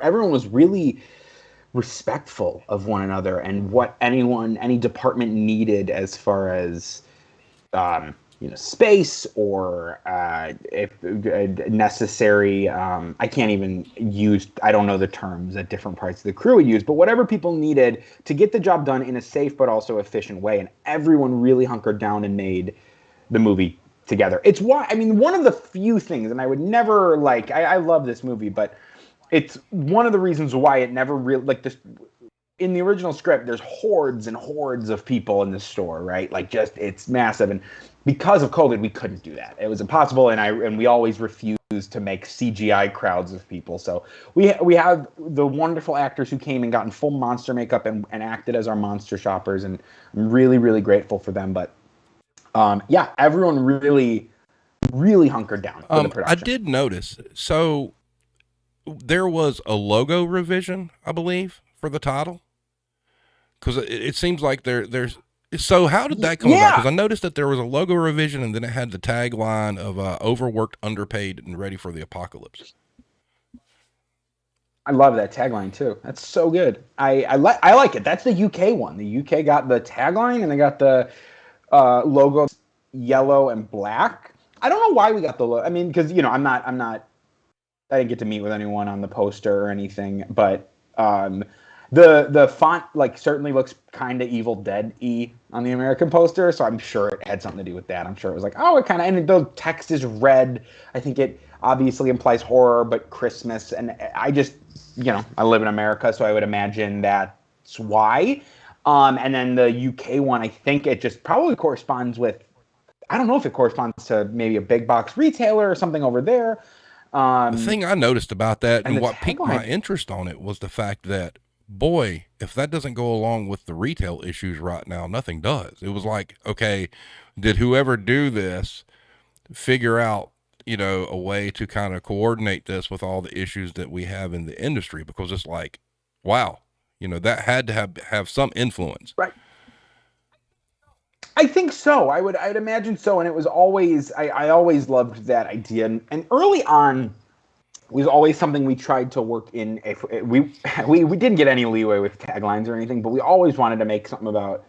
everyone was really respectful of one another and what any department needed as far as, space or if necessary. I can't even I don't know the terms that different parts of the crew would use, but whatever people needed to get the job done in a safe but also efficient way. And everyone really hunkered down and made the movie together. It's why, I mean, one of the few things, and I would never I love this movie, but it's one of the reasons why it never really, like, this, in the original script, there's hordes and hordes of people in the store, right? Like, just, it's massive. And because of COVID, we couldn't do that. It was impossible. And we always refused to make CGI crowds of people. So we have the wonderful actors who came and got in full monster makeup and acted as our monster shoppers. And I'm really, really grateful for them. But yeah, everyone really, really hunkered down for the production. I did notice. So there was a logo revision, I believe, for the title, because it seems like there's. So how did that come about? Because I noticed that there was a logo revision, and then it had the tagline of "overworked, underpaid, and ready for the apocalypse." I love that tagline too. That's so good. I like it. That's the UK one. The UK got the tagline, and they got the logo yellow and black. I don't know why we got the logo. I mean, because I'm not. I didn't get to meet with anyone on the poster or anything, but the font certainly looks kind of Evil Dead-y on the American poster, so I'm sure it had something to do with that. I'm sure it was like, oh, it kind of, and the text is red. I think it obviously implies horror, but Christmas, and I just, I live in America, so I would imagine that's why. And then the UK one, I think it just probably corresponds with, I don't know if it corresponds to maybe a big box retailer or something over there. The thing I noticed about that and what piqued my interest on it was the fact that boy, if that doesn't go along with the retail issues right now, nothing does. It was like, okay, did whoever do this figure out, a way to kind of coordinate this with all the issues that we have in the industry? Because it's like, wow, that had to have some influence. Right. I think so. I'd imagine so. And it was always, I always loved that idea. And early on, was always something we tried to work in. If we didn't get any leeway with taglines or anything, but we always wanted to make something about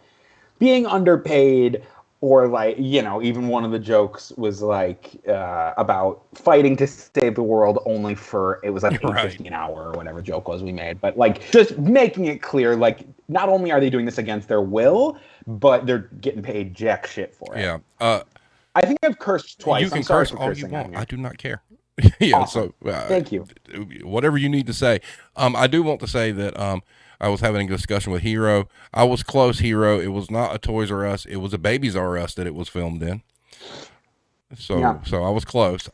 being underpaid, or like, even one of the jokes was like about fighting to save the world only for, it was like $8.50 an hour or whatever joke was we made. But like just making it clear, like not only are they doing this against their will, but they're getting paid jack shit for it. Yeah. I think I've cursed twice. You can curse all you want. I do not care. Yeah. Awesome. So thank you. Whatever you need to say. I do want to say that I was having a discussion with Hero. I was close, Hero. It was not a Toys R Us. It was a Babies R Us that it was filmed in. So I was close.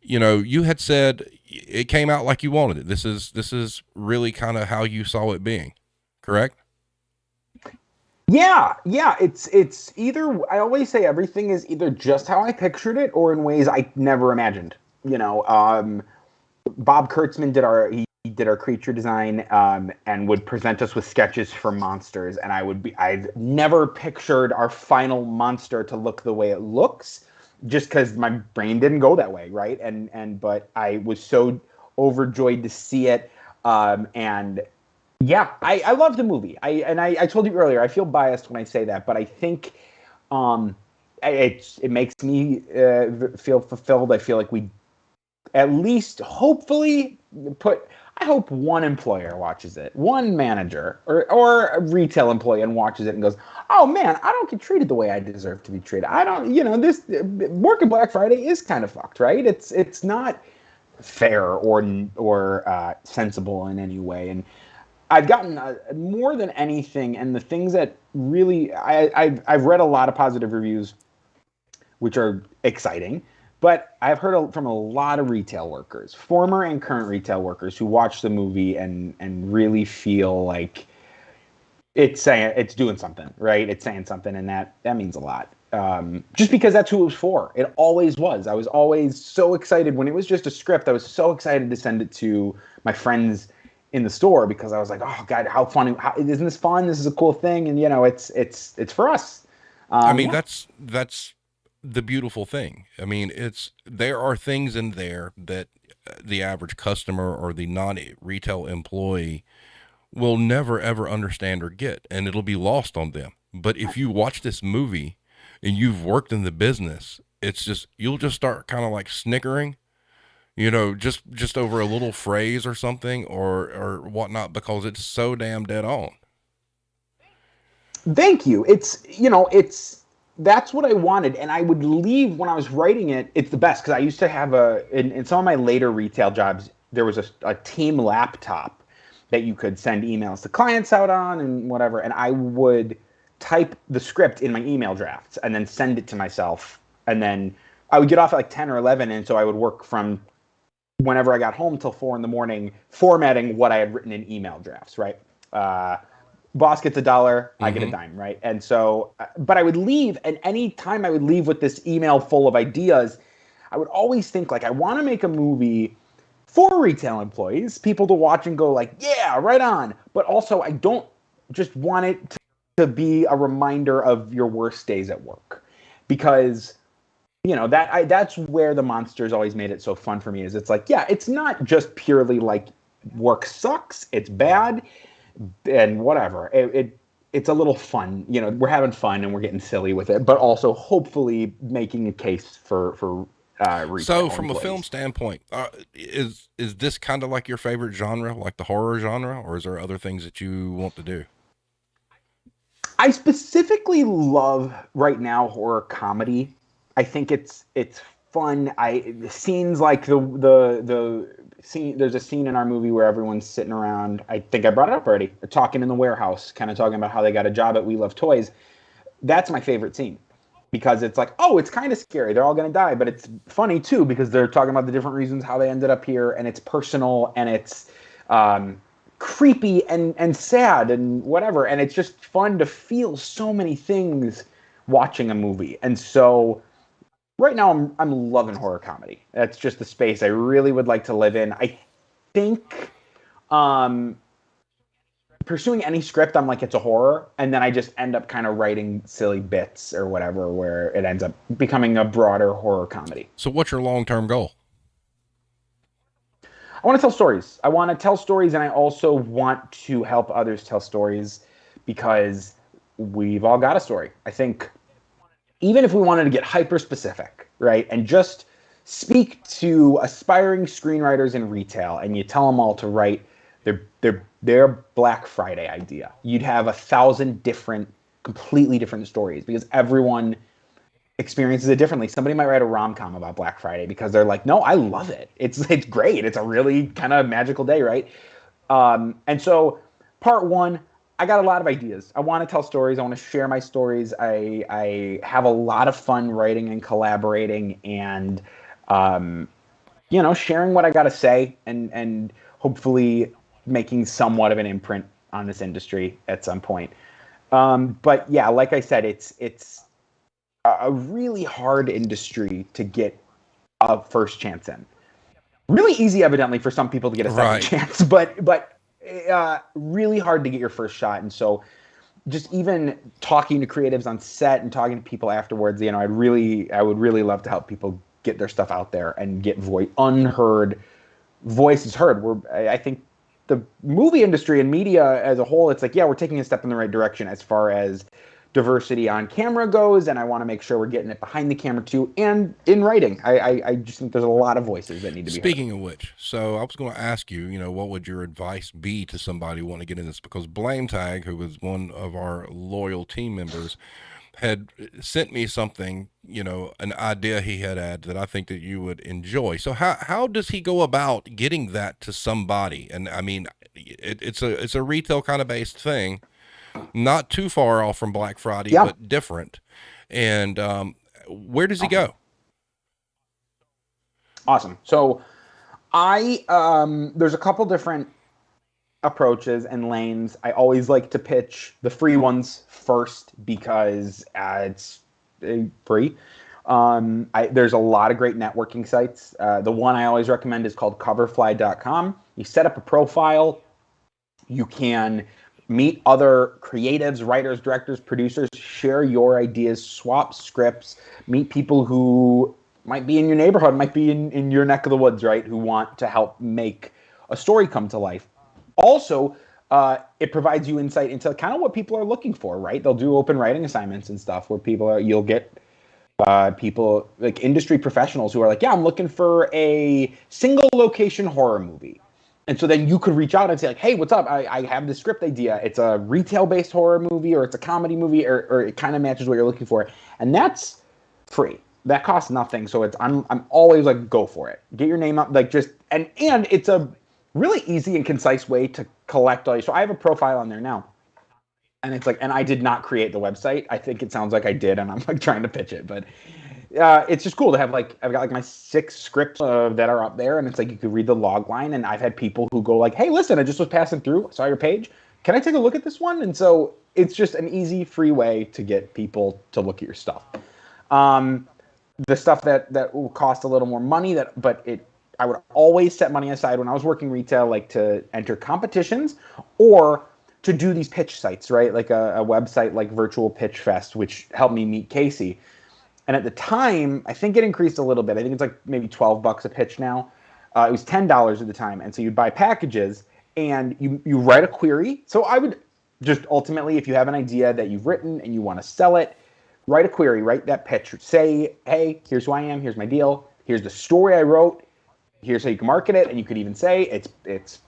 You had said it came out like you wanted it. This is really kind of how you saw it being, correct? Yeah. It's either, I always say everything is either just how I pictured it or in ways I never imagined. Bob Kurtzman did our creature design and would present us with sketches for monsters, and I'd never pictured our final monster to look the way it looks, just because my brain didn't go that way, right? But I was so overjoyed to see it, and yeah, I love the movie. I told you earlier, I feel biased when I say that, but I think it makes me feel fulfilled. I feel like we at least hopefully I hope one employer watches it, one manager or a retail employee and watches it and goes, oh man, I don't get treated the way I deserve to be treated. I don't, this working Black Friday is kind of fucked, right? It's not fair or sensible in any way. And I've gotten more than anything, and the things that really I've read a lot of positive reviews, which are exciting, but I've heard from a lot of retail workers, former and current retail workers, who watch the movie and really feel like it's doing something, right? It's saying something, and that means a lot. Just because that's who it was for. It always was. I was always so excited when it was just a script. I was so excited to send it to my friends in the store, because I was like, oh God, how funny! Isn't this fun? This is a cool thing, and it's for us. That's the beautiful thing. I mean, there are things in there that the average customer or the non-retail employee will never ever understand or get, and it'll be lost on them. But if you watch this movie and you've worked in the business, you'll just start kind of like snickering, just over a little phrase or something or whatnot, because it's so damn dead on. Thank you. That's what I wanted. And I would leave when I was writing it. It's the best, because I used to have in some of my later retail jobs, there was a team laptop that you could send emails to clients out on and whatever. And I would type the script in my email drafts and then send it to myself. And then I would get off at like 10 or 11. And so I would work from whenever I got home till 4 a.m, formatting what I had written in email drafts, right? Boss gets $1, I get a dime, right? And so, but I would leave, and any time I would leave with this email full of ideas, I would always think, like, I want to make a movie for retail employees, people to watch and go like, yeah, right on. But also, I don't just want it to be a reminder of your worst days at work, because that's where the monsters always made it so fun for me. Is it's like, yeah, it's not just purely like work sucks, it's bad, and whatever. It's a little fun. We're having fun and we're getting silly with it, but also hopefully making a case for retail So from employees. a film standpoint, is this kind of like your favorite genre, like the horror genre, or is there other things that you want to do? I specifically love right now horror comedy. I think it's fun. Scenes like the scene. There's a scene in our movie where everyone's sitting around. I think I brought it up already. Talking in the warehouse, kind of talking about how they got a job at We Love Toys. That's my favorite scene, because it's like, oh, it's kind of scary. They're all going to die, but it's funny too, because they're talking about the different reasons how they ended up here, and it's personal, and it's creepy and sad and whatever. And it's just fun to feel so many things watching a movie. And so right now I'm loving horror comedy. That's just the space I really would like to live in. I think pursuing any script, I'm like, it's a horror, and then I just end up kind of writing silly bits or whatever, where it ends up becoming a broader horror comedy. So what's your long-term goal? I want to tell stories. I want to tell stories, and I also want to help others tell stories, because we've all got a story. I think even if we wanted to get hyper specific, right, and just speak to aspiring screenwriters in retail, and you tell them all to write their Black Friday idea, you'd have 1,000 completely different stories, because everyone experiences it differently. Somebody might write a rom-com about Black Friday because they're like, no, I love it. It's great. It's a really kind of magical day, right? And so part one, I got a lot of ideas. I want to tell stories. I want to share my stories. I have a lot of fun writing and collaborating and, sharing what I got to say and hopefully making somewhat of an imprint on this industry at some point. But yeah, like I said, it's a really hard industry to get a first chance in. Really easy, evidently, for some people to get a second chance, but really hard to get your first shot. And so just even talking to creatives on set and talking to people afterwards, I would really love to help people get their stuff out there and get unheard voices heard. I think the movie industry and media as a whole, it's like, yeah, we're taking a step in the right direction as far as diversity on camera goes, and I want to make sure we're getting it behind the camera too, and in writing. I just think there's a lot of voices that need to be heard. Speaking of which, so I was going to ask you, what would your advice be to somebody who want to get in this? Because Blame Tag, who was one of our loyal team members, had sent me something, an idea he had that I think that you would enjoy. So how does he go about getting that to somebody? And I mean, it's a retail kind of based thing, not too far off from Black Friday, but different. And where does he go? Awesome. So there's a couple different approaches and lanes. I always like to pitch the free ones first because it's free. There's a lot of great networking sites. The one I always recommend is called coverfly.com. You set up a profile. You can meet other creatives, writers, directors, producers, share your ideas, swap scripts, meet people who might be in your neighborhood, might be in your neck of the woods, right, who want to help make a story come to life. Also, it provides you insight into kind of what people are looking for, right? They'll do open writing assignments and stuff where you'll get people like industry professionals who are like, yeah, I'm looking for a single location horror movie. And so then you could reach out and say like, hey, what's up? I have this script idea. It's a retail-based horror movie, or it's a comedy movie, or it kind of matches what you're looking for. And that's free. That costs nothing. So I'm always like, go for it. Get your name up, like just and it's a really easy and concise way to collect all your. So I have a profile on there now. And it's like, and I did not create the website. I think it sounds like I did, and I'm like trying to pitch it, but it's just cool to have like, I've got like my 6 scripts that are up there, and it's like you could read the log line, and I've had people who go like, hey, listen, I just was passing through, saw your page. Can I take a look at this one? And so it's just an easy, free way to get people to look at your stuff. The stuff that will cost a little more money, I would always set money aside when I was working retail, like to enter competitions or to do these pitch sites, right? Like a website like Virtual Pitch Fest, which helped me meet Casey. And at the time, I think it increased a little bit. I think it's like maybe $12 a pitch now. It was $10 at the time. And so you'd buy packages and you write a query. So I would just ultimately, if you have an idea that you've written and you want to sell it, write a query, write that pitch. Say, hey, here's who I am. Here's my deal. Here's the story I wrote. Here's how you can market it. And you could even say it's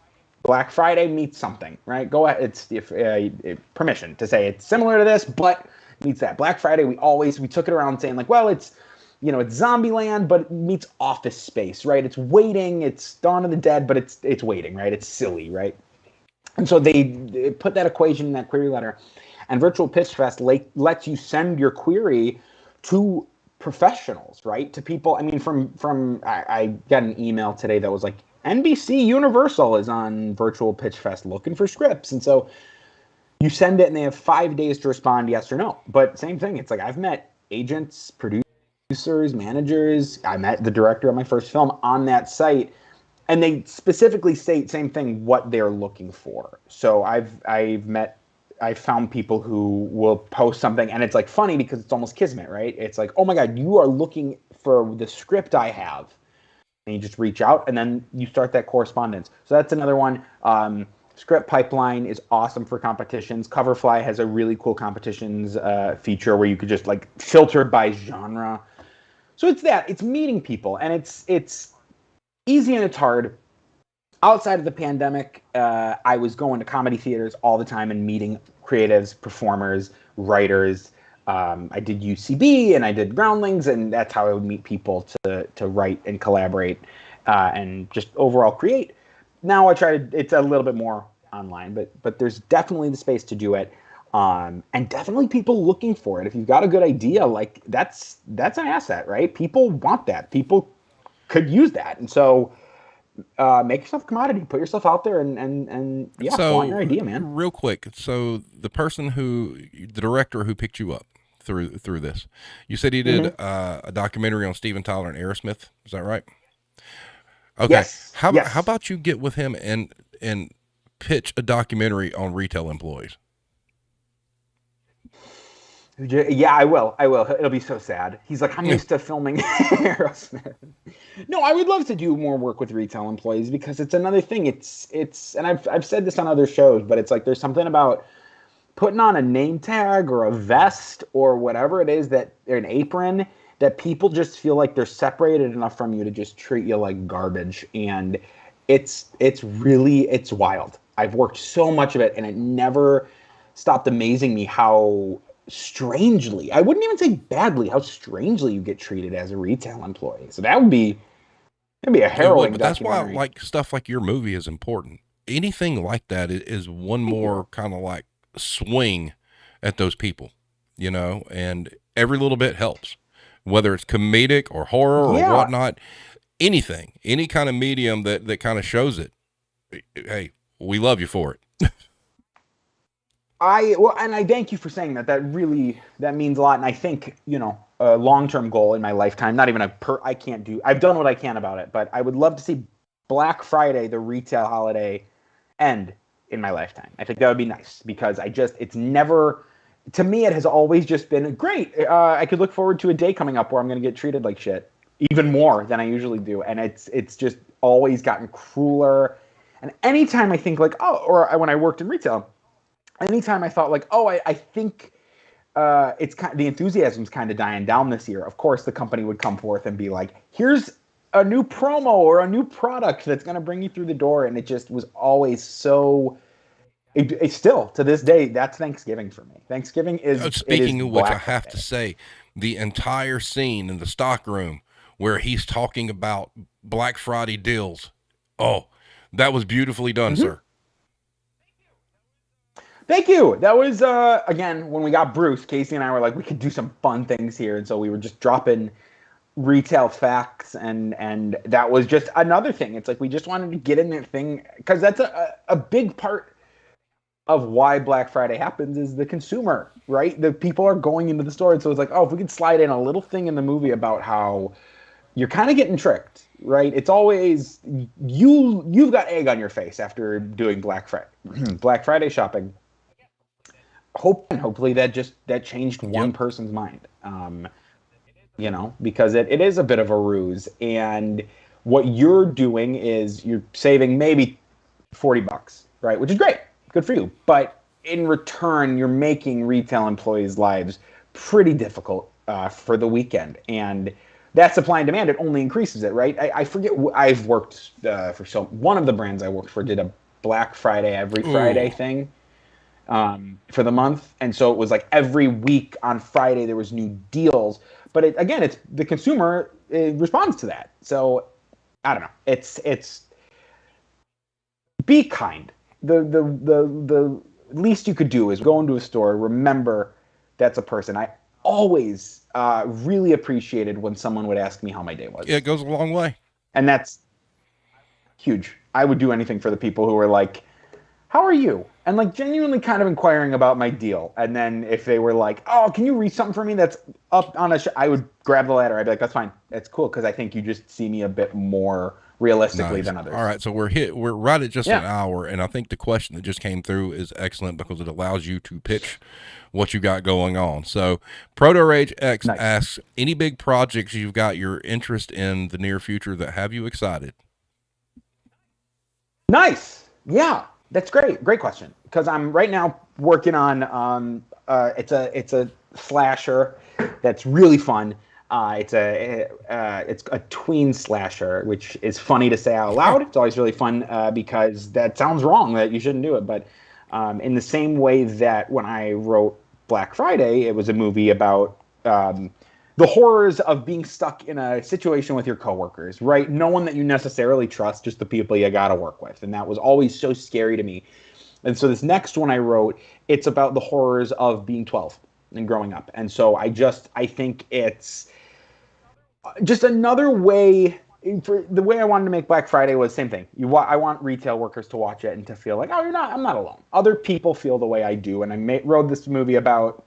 Black Friday meets something, right? Go ahead. It's permission to say it's similar to this, but meets that. Black Friday, we took it around saying like, well, it's Zombieland, but it meets Office Space, right? It's waiting, it's Dawn of the Dead, but it's waiting, right? It's silly, right? And so they put that equation in that query letter, and Virtual Pitch Fest lets you send your query to professionals, right? To people. I mean, I got an email today that was like, NBC Universal is on Virtual Pitch Fest looking for scripts. And so you send it and they have 5 days to respond yes or no. But same thing. It's like I've met agents, producers, managers. I met the director of my first film on that site. And they specifically state same thing, what they're looking for. So I've found people who will post something and it's like funny because it's almost kismet, right? It's like, oh my God, you are looking for the script I have. And you just reach out and then you start that correspondence. So that's another one. Script Pipeline is awesome for competitions. Coverfly has a really cool competitions feature where you could just like filter by genre. So it's meeting people, and it's easy and it's hard. Outside of the pandemic, I was going to comedy theaters all the time and meeting creatives, performers, writers. I did UCB and I did Groundlings, and that's how I would meet people to write and collaborate and just overall create. Now I try to, it's a little bit more online, but there's definitely the space to do it. And definitely people looking for it. If you've got a good idea, like that's an asset, right? People want that. People could use that. And so make yourself a commodity, put yourself out there and yeah, flaunt your idea, man. Real quick. So the director who picked you up through this, you said he did a documentary on Steven Tyler and Aerosmith. Is that right? Okay. Yes. How about you get with him and pitch a documentary on retail employees? Yeah, I will. It'll be so sad. He's like, I'm used to filming Aerosmith. No, I would love to do more work with retail employees because it's another thing. It's, and I've said this on other shows, but it's like there's something about putting on a name tag or a vest or whatever it is that, or an apron, that people just feel like they're separated enough from you to just treat you like garbage. And it's wild. I've worked so much of it, and it never stopped amazing me how strangely, I wouldn't even say badly, how strangely you get treated as a retail employee. So that'd be a harrowing but that's documentary. why like stuff like your movie is important. Anything like that is one more kind of like swing at those people, and every little bit helps, whether it's comedic or horror or whatnot. Anything, any kind of medium that kind of shows it. Hey, we love you for it. And I thank you for saying that. That means a lot. And I think, a long-term goal in my lifetime, not even I've done what I can about it, but I would love to see Black Friday, the retail holiday, end in my lifetime. I think that would be nice because it's never, to me, it has always just been great. I could look forward to a day coming up where I'm going to get treated like shit, even more than I usually do. And it's just always gotten crueler. And anytime I think like, or when I worked in retail, anytime I thought like, I think it's the enthusiasm's kind of dying down this year. Of course, the company would come forth and be like, here's a new promo or a new product that's going to bring you through the door. And it just was always so, it's still to this day, that's Thanksgiving for me. Thanksgiving is, speaking of which, I have to say the entire scene in the stock room where he's talking about Black Friday deals. Oh, that was beautifully done, sir. Thank you. That was, again, when we got Bruce, Casey and I were like, we could do some fun things here. And so we were just dropping retail facts. And that was just another thing. It's like we just wanted to get in that thing because that's a big part of why Black Friday happens is the consumer, right? The people are going into the store. And so it's like, if we could slide in a little thing in the movie about how you're kind of getting tricked, right? It's always you've got egg on your face after doing Black Friday shopping. Hopefully that changed one person's mind, because it is a bit of a ruse. And what you're doing is you're saving maybe $40, right? Which is great. Good for you. But in return, you're making retail employees' lives pretty difficult for the weekend. And that supply and demand, it only increases it, right? I forget, I've worked one of the brands I worked for did a Black Friday every Friday thing. For the month. And so it was like every week on Friday there was new deals. But it's the consumer responds to that. So I don't know. It's be kind. The least you could do is go into a store, remember that's a person. I always really appreciated when someone would ask me how my day was. Yeah, it goes a long way. And huge. I would do anything for the people who were like, how are you? And like genuinely kind of inquiring about my deal. And then if they were like, oh, can you read something for me that's up on I would grab the ladder. I'd be like, that's fine. It's cool. Cause I think you just see me a bit more realistically than others. All right. So we're right at just Yeah. an hour. And I think the question that just came through is excellent because it allows you to pitch what you got going on. So Proto Rage X Nice. asks, any big projects you've got your interest in the near future that have you excited? Nice. Yeah, that's great. Great question. Because I'm right now working on it's a slasher that's really fun. It's a tween slasher, which is funny to say out loud. It's always really fun because that sounds wrong that you shouldn't do it. But in the same way that when I wrote Black Friday, it was a movie about the horrors of being stuck in a situation with your coworkers, right? No one that you necessarily trust, just the people you got to work with. And that was always so scary to me. And so this next one I wrote, it's about the horrors of being 12 and growing up. And so I think it's just another way. For the way I wanted to make Black Friday was same thing. I want retail workers to watch it and to feel like, oh, I'm not alone. Other people feel the way I do. And I wrote this movie about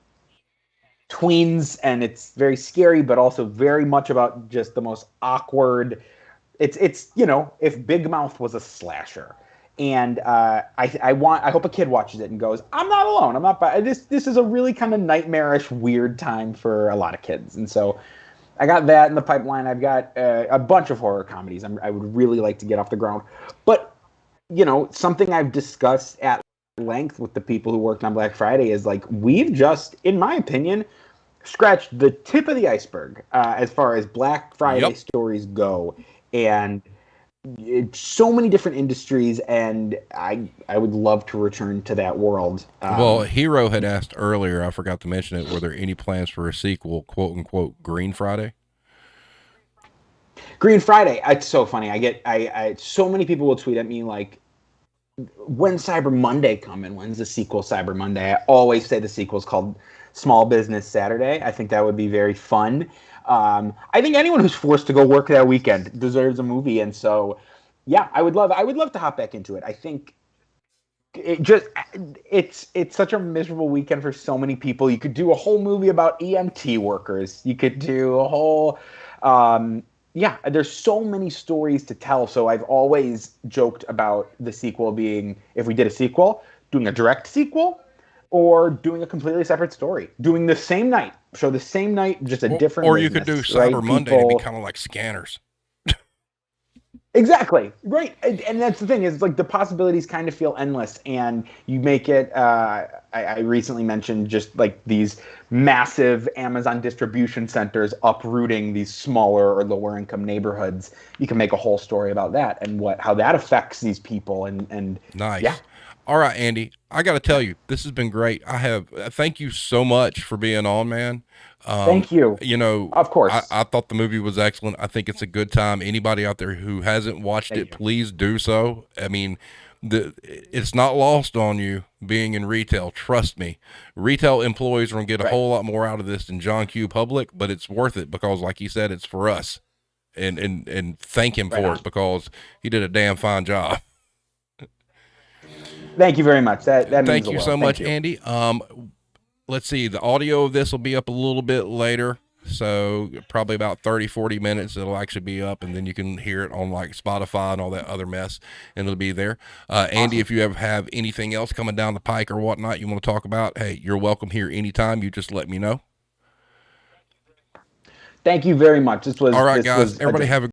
tweens, and it's very scary, but also very much about just the most awkward. It's if Big Mouth was a slasher, and I hope a kid watches it and goes, I'm not alone. I'm not. This is a really kind of nightmarish, weird time for a lot of kids, and so I got that in the pipeline. I've got a bunch of horror comedies I would really like to get off the ground, but something I've discussed at length with the people who worked on Black Friday is like we've just, in my opinion, scratched the tip of the iceberg as far as Black Friday stories go, and it's so many different industries, and I would love to return to that world. Well, Hero had asked earlier, I forgot to mention it, were there any plans for a sequel, quote unquote, Green Friday? Green Friday, it's so funny. I so many people will tweet at me like, when's Cyber Monday coming? When's the sequel Cyber Monday? I always say the sequel's called Small Business Saturday. I think that would be very fun. I think anyone who's forced to go work that weekend deserves a movie. And so, yeah, I would love to hop back into it. I think it's such a miserable weekend for so many people. You could do a whole movie about EMT workers. You could do a whole, there's so many stories to tell. So I've always joked about the sequel being, if we did a sequel, doing a direct sequel or doing a completely separate story, doing the same night, show the same night, just a different Or business, you could do Cyber Monday to be kind of like Scanners. Exactly. Right. And that's the thing is like the possibilities kind of feel endless, and you make it, I recently mentioned just like these massive Amazon distribution centers uprooting these smaller or lower income neighborhoods. You can make a whole story about that and how that affects these people. And nice. Yeah. All right, Andy, I got to tell you, this has been great. Thank you so much for being on, man. Thank you. Of course. I thought the movie was excellent. I think it's a good time. Anybody out there who hasn't watched it, please do so. I mean, it's not lost on you being in retail. Trust me. Retail employees are going to get a whole lot more out of this than John Q. Public, but it's worth it because, like he said, it's for us. And thank him for it because he did a damn fine job. Thank you very much. That means thank a you lot. so much, Andy. Let's see. The audio of this will be up a little bit later. So probably about 30, 40 minutes. It'll actually be up, and then you can hear it on like Spotify and all that other mess, and it'll be there. Andy, if you ever have anything else coming down the pike or whatnot you want to talk about, hey, you're welcome here anytime. You just let me know. Thank you very much. This was all right, guys. Everybody have a